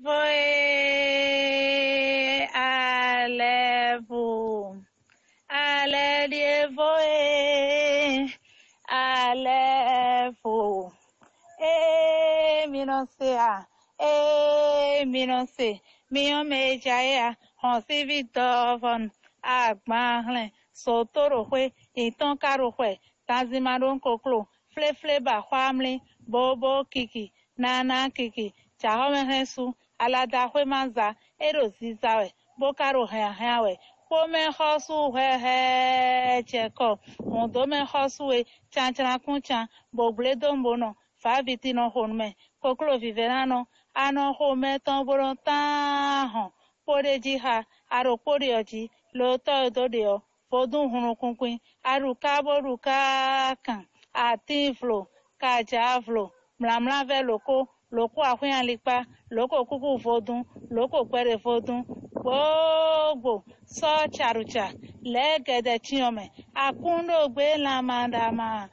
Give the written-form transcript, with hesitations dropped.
Voe alevo, alelie voe alevo. Minose, mio me jaya, honsi vitovon, agmahle, sotorohe, iton karohe, tanzimaron koklo, fle ba family, bobo kiki, nana kiki, chahome hesu, aladahwe manza, erozizawe, bokaro heawe, pome hosu he cheko, mondome hosu e, chanchana kunchan, bobledo mbono, faviti no honme, koklo viverano, ano home tomboro taho, pore jiha, aro pore oji, loto dodeo, fodun hunu kunkwin, aru kabo rukakan, atinflo, kajavlo, mlamlave loko ahwen lipa, loko kuku fodun, loko pere fodun, gbogbo, so charucha, legede chiome, akundo gbe la mandama,